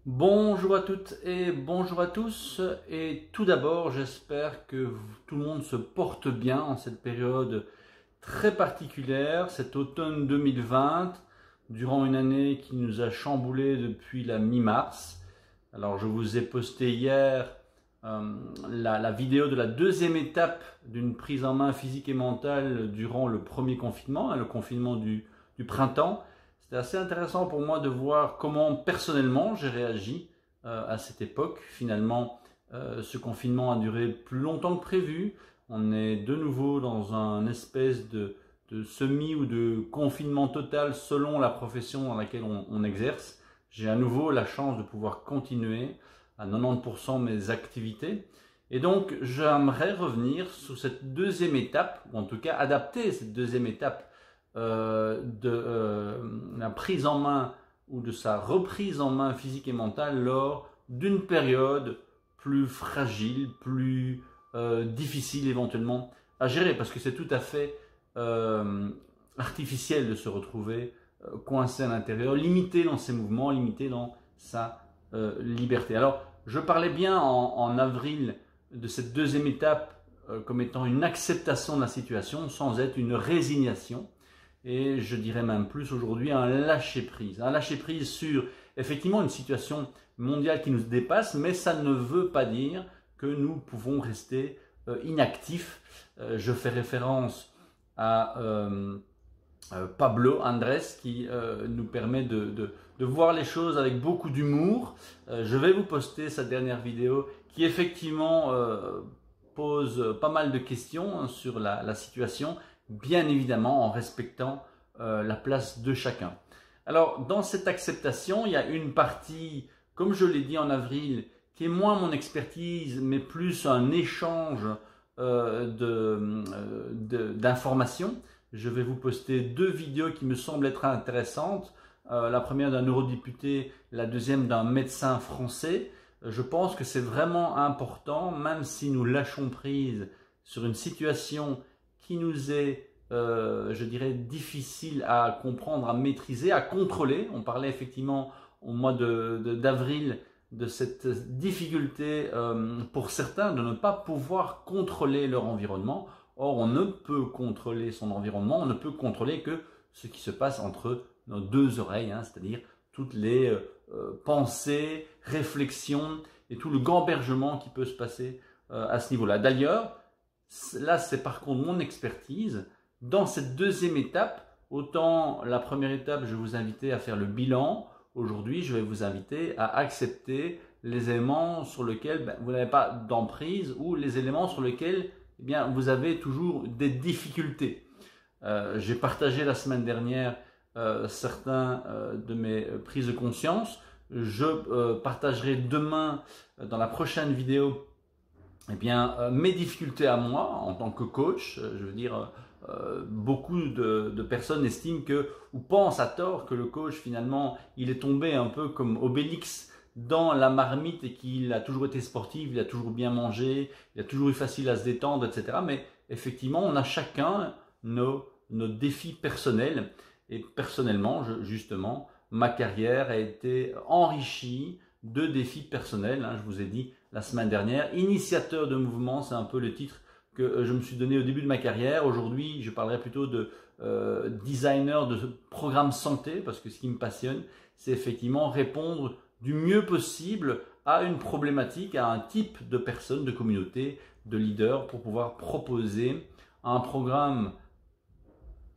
Bonjour à toutes et bonjour à tous, et tout d'abord j'espère que tout le monde se porte bien en cette période très particulière, cet automne 2020, durant une année qui nous a chamboulé depuis la mi-mars. Alors je vous ai posté hier la vidéo de la deuxième étape d'une prise en main physique et mentale durant le premier confinement, le confinement du printemps. C'était assez intéressant pour moi de voir comment personnellement j'ai réagi à cette époque. Finalement, ce confinement a duré plus longtemps que prévu. On est de nouveau dans un espèce de semi ou de confinement total selon la profession dans laquelle on exerce. J'ai à nouveau la chance de pouvoir continuer à 90% mes activités. Et donc, j'aimerais revenir sur cette deuxième étape, ou en tout cas adapter cette deuxième étape de la prise en main ou de sa reprise en main physique et mentale lors d'une période plus fragile, plus difficile éventuellement à gérer, parce que c'est tout à fait artificiel de se retrouver coincé à l'intérieur, limité dans ses mouvements, limité dans sa liberté. Alors, je parlais bien en avril de cette deuxième étape comme étant une acceptation de la situation sans être une résignation. Et je dirais même plus aujourd'hui un lâcher-prise sur effectivement une situation mondiale qui nous dépasse, mais ça ne veut pas dire que nous pouvons rester inactifs. Je fais référence à Pablo Andrés qui nous permet de voir les choses avec beaucoup d'humour. Je vais vous poster sa dernière vidéo qui effectivement pose pas mal de questions sur la situation, bien évidemment en respectant la place de chacun. Alors dans cette acceptation, il y a une partie, comme je l'ai dit en avril, qui est moins mon expertise, mais plus un échange d'informations. Je vais vous poster deux vidéos qui me semblent être intéressantes. La première d'un eurodéputé, la deuxième d'un médecin français. Je pense que c'est vraiment important, même si nous lâchons prise sur une situation qui nous est, je dirais, difficile à comprendre, à maîtriser, à contrôler. On parlait effectivement au mois d'avril de cette difficulté pour certains de ne pas pouvoir contrôler leur environnement. Or, on ne peut contrôler son environnement, on ne peut contrôler que ce qui se passe entre nos deux oreilles, c'est-à-dire toutes les pensées, réflexions et tout le gambergement qui peut se passer à ce niveau-là. D'ailleurs, là, c'est par contre mon expertise. Dans cette deuxième étape, autant la première étape, je vous invitais à faire le bilan. Aujourd'hui, je vais vous inviter à accepter les éléments sur lesquels vous n'avez pas d'emprise ou les éléments sur lesquels vous avez toujours des difficultés. J'ai partagé la semaine dernière certains de mes prises de conscience. Je partagerai demain dans la prochaine vidéo mes difficultés à moi en tant que coach. Je veux dire, beaucoup de personnes estiment ou pensent à tort que le coach finalement il est tombé un peu comme Obélix dans la marmite et qu'il a toujours été sportif, il a toujours bien mangé, il a toujours eu facile à se détendre, etc. Mais effectivement, on a chacun nos défis personnels. Et personnellement, justement, ma carrière a été enrichie de défis personnels. Je vous ai dit la semaine dernière, initiateur de mouvement, c'est un peu le titre que je me suis donné au début de ma carrière. Aujourd'hui, je parlerai plutôt de designer de programme santé, parce que ce qui me passionne, c'est effectivement répondre du mieux possible à une problématique, à un type de personne, de communauté, de leader, pour pouvoir proposer un programme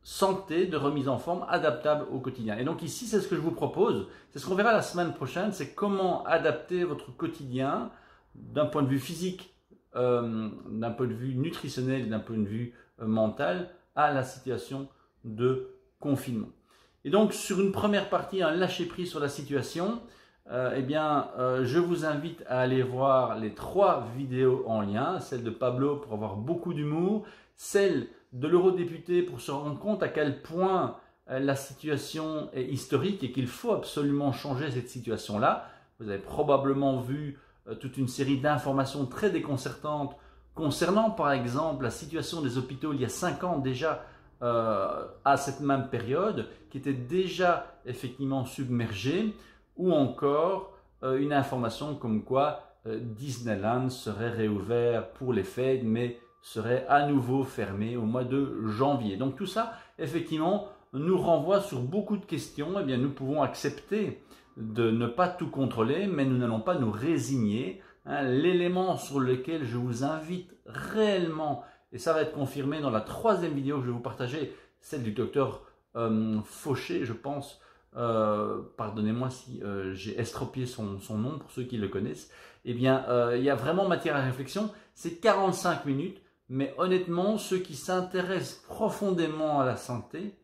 santé de remise en forme adaptable au quotidien. Et donc ici, c'est ce que je vous propose, c'est ce qu'on verra la semaine prochaine, c'est comment adapter votre quotidien d'un point de vue physique, d'un point de vue nutritionnel, d'un point de vue mental à la situation de confinement. Et donc sur une première partie, un lâcher-prise sur la situation, je vous invite à aller voir les 3 vidéos en lien, celle de Pablo pour avoir beaucoup d'humour, celle de l'eurodéputé pour se rendre compte à quel point la situation est historique et qu'il faut absolument changer cette situation-là. Vous avez probablement vu toute une série d'informations très déconcertantes concernant par exemple la situation des hôpitaux il y a 5 ans déjà à cette même période, qui étaient déjà effectivement submergés, ou encore une information comme quoi Disneyland serait réouvert pour les fêtes, mais serait à nouveau fermé au mois de janvier. Donc tout ça, effectivement, nous renvoie sur beaucoup de questions. Eh bien, nous pouvons accepter de ne pas tout contrôler, mais nous n'allons pas nous résigner. L'élément sur lequel je vous invite réellement, et ça va être confirmé dans la 3e vidéo que je vais vous partager, celle du docteur Fauché, je pense, pardonnez-moi si j'ai estropié son nom pour ceux qui le connaissent, eh bien, il y a vraiment matière à réflexion. C'est 45 minutes, mais honnêtement, ceux qui s'intéressent profondément à la santé,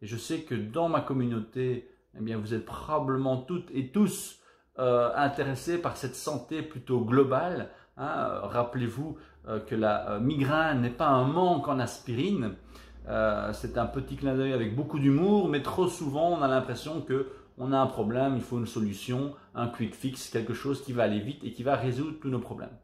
et je sais que dans ma communauté, eh bien, vous êtes probablement toutes et tous intéressés par cette santé plutôt globale. Rappelez-vous que la migraine n'est pas un manque en aspirine. C'est un petit clin d'œil avec beaucoup d'humour, mais trop souvent on a l'impression qu'on a un problème, il faut une solution, un quick fix, quelque chose qui va aller vite et qui va résoudre tous nos problèmes.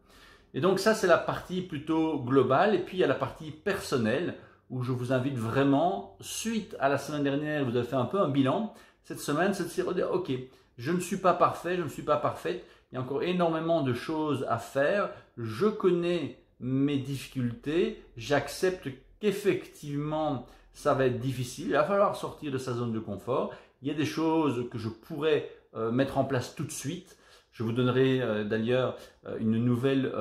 Et donc ça c'est la partie plutôt globale, et puis il y a la partie personnelle où je vous invite vraiment, suite à la semaine dernière, vous avez fait un peu un bilan, cette semaine c'est de se dire ok, je ne suis pas parfait, je ne suis pas parfaite, il y a encore énormément de choses à faire, je connais mes difficultés, j'accepte qu'effectivement ça va être difficile, il va falloir sortir de sa zone de confort, il y a des choses que je pourrais mettre en place tout de suite. Je vous donnerai d'ailleurs une nouvelle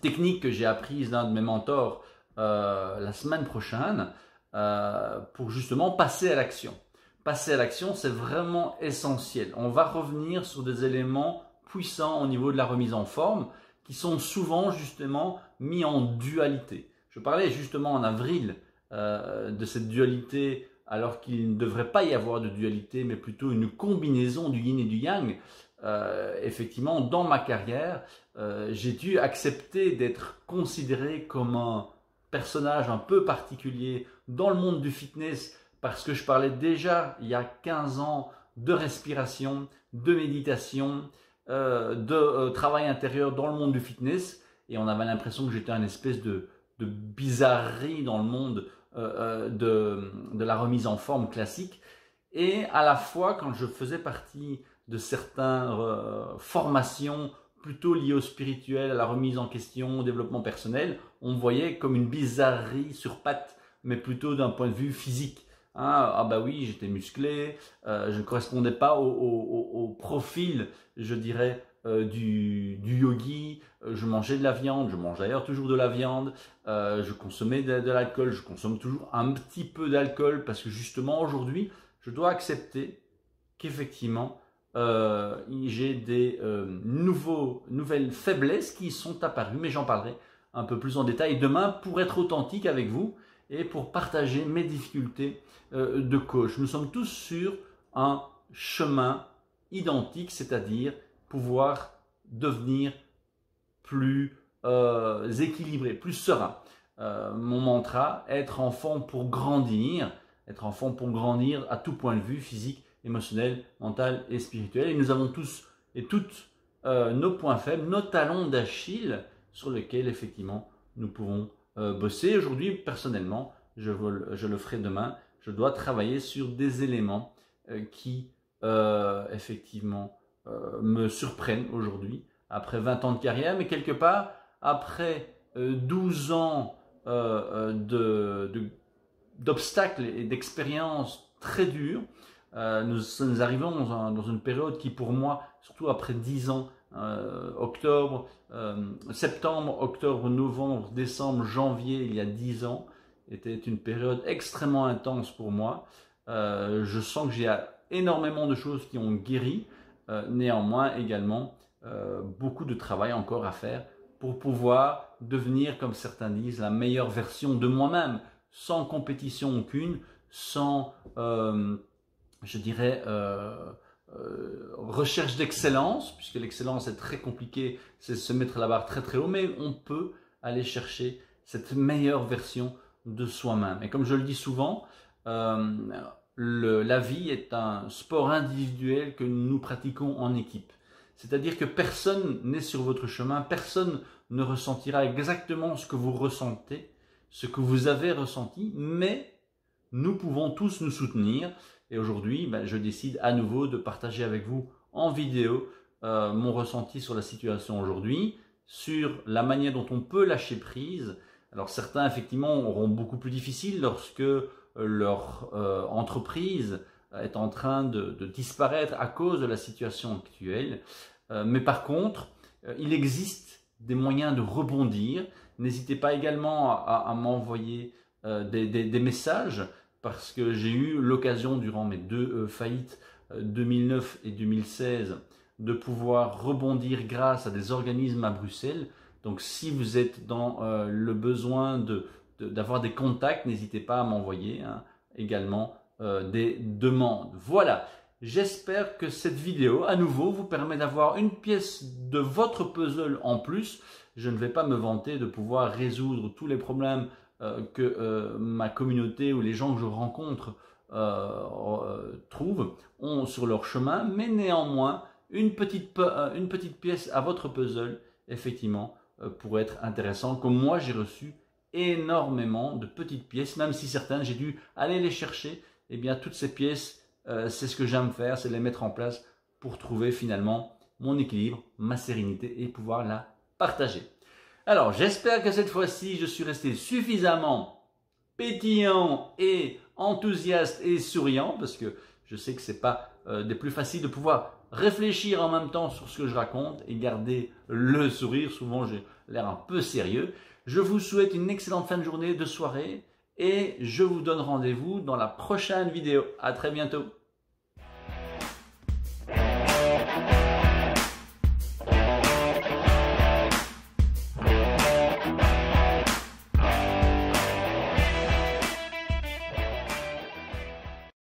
technique que j'ai apprise d'un de mes mentors la semaine prochaine pour justement passer à l'action. Passer à l'action, c'est vraiment essentiel. On va revenir sur des éléments puissants au niveau de la remise en forme qui sont souvent justement mis en dualité. Je parlais justement en avril de cette dualité alors qu'il ne devrait pas y avoir de dualité, mais plutôt une combinaison du yin et du yang. Effectivement, dans ma carrière, j'ai dû accepter d'être considéré comme un personnage un peu particulier dans le monde du fitness parce que je parlais déjà il y a 15 ans de respiration, de méditation, de travail intérieur dans le monde du fitness, et on avait l'impression que j'étais une espèce de bizarrerie dans le monde de la remise en forme classique. Et à la fois, quand je faisais partie de certaines formations plutôt liées au spirituel, à la remise en question, au développement personnel, on me voyait comme une bizarrerie sur pattes, mais plutôt d'un point de vue physique. Ah bah oui, j'étais musclé, je ne correspondais pas au profil, je dirais, du yogi, je mangeais de la viande, je mange d'ailleurs toujours de la viande, je consommais de l'alcool, je consomme toujours un petit peu d'alcool parce que justement aujourd'hui, je dois accepter qu'effectivement, j'ai des nouvelles faiblesses qui sont apparues, mais j'en parlerai un peu plus en détail demain pour être authentique avec vous et pour partager mes difficultés de coach. Nous sommes tous sur un chemin identique, c'est-à-dire pouvoir devenir plus équilibré, plus serein. Mon mantra, être enfant pour grandir à tout point de vue, physique, émotionnel, mental et spirituel. Et nous avons tous et toutes nos points faibles, nos talons d'Achille sur lesquels effectivement nous pouvons bosser. Aujourd'hui, personnellement, je le ferai demain, je dois travailler sur des éléments qui effectivement me surprennent aujourd'hui, après 20 ans de carrière, mais quelque part, après 12 ans d'obstacles et d'expériences très dures, nous arrivons dans une période qui pour moi, surtout après 10 ans, septembre, octobre, novembre, décembre, janvier, il y a 10 ans, était une période extrêmement intense pour moi. Je sens que j'ai énormément de choses qui ont guéri, néanmoins également beaucoup de travail encore à faire pour pouvoir devenir, comme certains disent, la meilleure version de moi-même, sans compétition aucune, sans, je dirais, recherche d'excellence, puisque l'excellence est très compliqué, c'est se mettre la barre très très haut, mais on peut aller chercher cette meilleure version de soi-même. Et comme je le dis souvent, la vie est un sport individuel que nous pratiquons en équipe. C'est-à-dire que personne n'est sur votre chemin, personne ne ressentira exactement ce que vous ressentez, ce que vous avez ressenti, mais nous pouvons tous nous soutenir. Et aujourd'hui, je décide à nouveau de partager avec vous en vidéo mon ressenti sur la situation aujourd'hui, sur la manière dont on peut lâcher prise. Alors certains effectivement auront beaucoup plus difficile lorsque leur entreprise est en train de disparaître à cause de la situation actuelle. Mais par contre, il existe des moyens de rebondir. N'hésitez pas également à m'envoyer des messages, parce que j'ai eu l'occasion durant mes deux faillites 2009 et 2016 de pouvoir rebondir grâce à des organismes à Bruxelles. Donc si vous êtes dans le besoin d'avoir des contacts, n'hésitez pas à m'envoyer également des demandes. Voilà, j'espère que cette vidéo à nouveau vous permet d'avoir une pièce de votre puzzle en plus. Je ne vais pas me vanter de pouvoir résoudre tous les problèmes que ma communauté ou les gens que je rencontre ont sur leur chemin, mais néanmoins une petite pièce à votre puzzle effectivement pourrait être intéressant. Comme moi j'ai reçu énormément de petites pièces, même si certaines j'ai dû aller les chercher. Et bien toutes ces pièces, c'est ce que j'aime faire, c'est les mettre en place pour trouver finalement mon équilibre, ma sérénité et pouvoir la partager. Alors j'espère que cette fois-ci je suis resté suffisamment pétillant et enthousiaste et souriant, parce que je sais que c'est pas des plus faciles de pouvoir réfléchir en même temps sur ce que je raconte et garder le sourire. Souvent j'ai l'air un peu sérieux. Je vous souhaite une excellente fin de journée, de soirée, et je vous donne rendez-vous dans la prochaine vidéo. À très bientôt.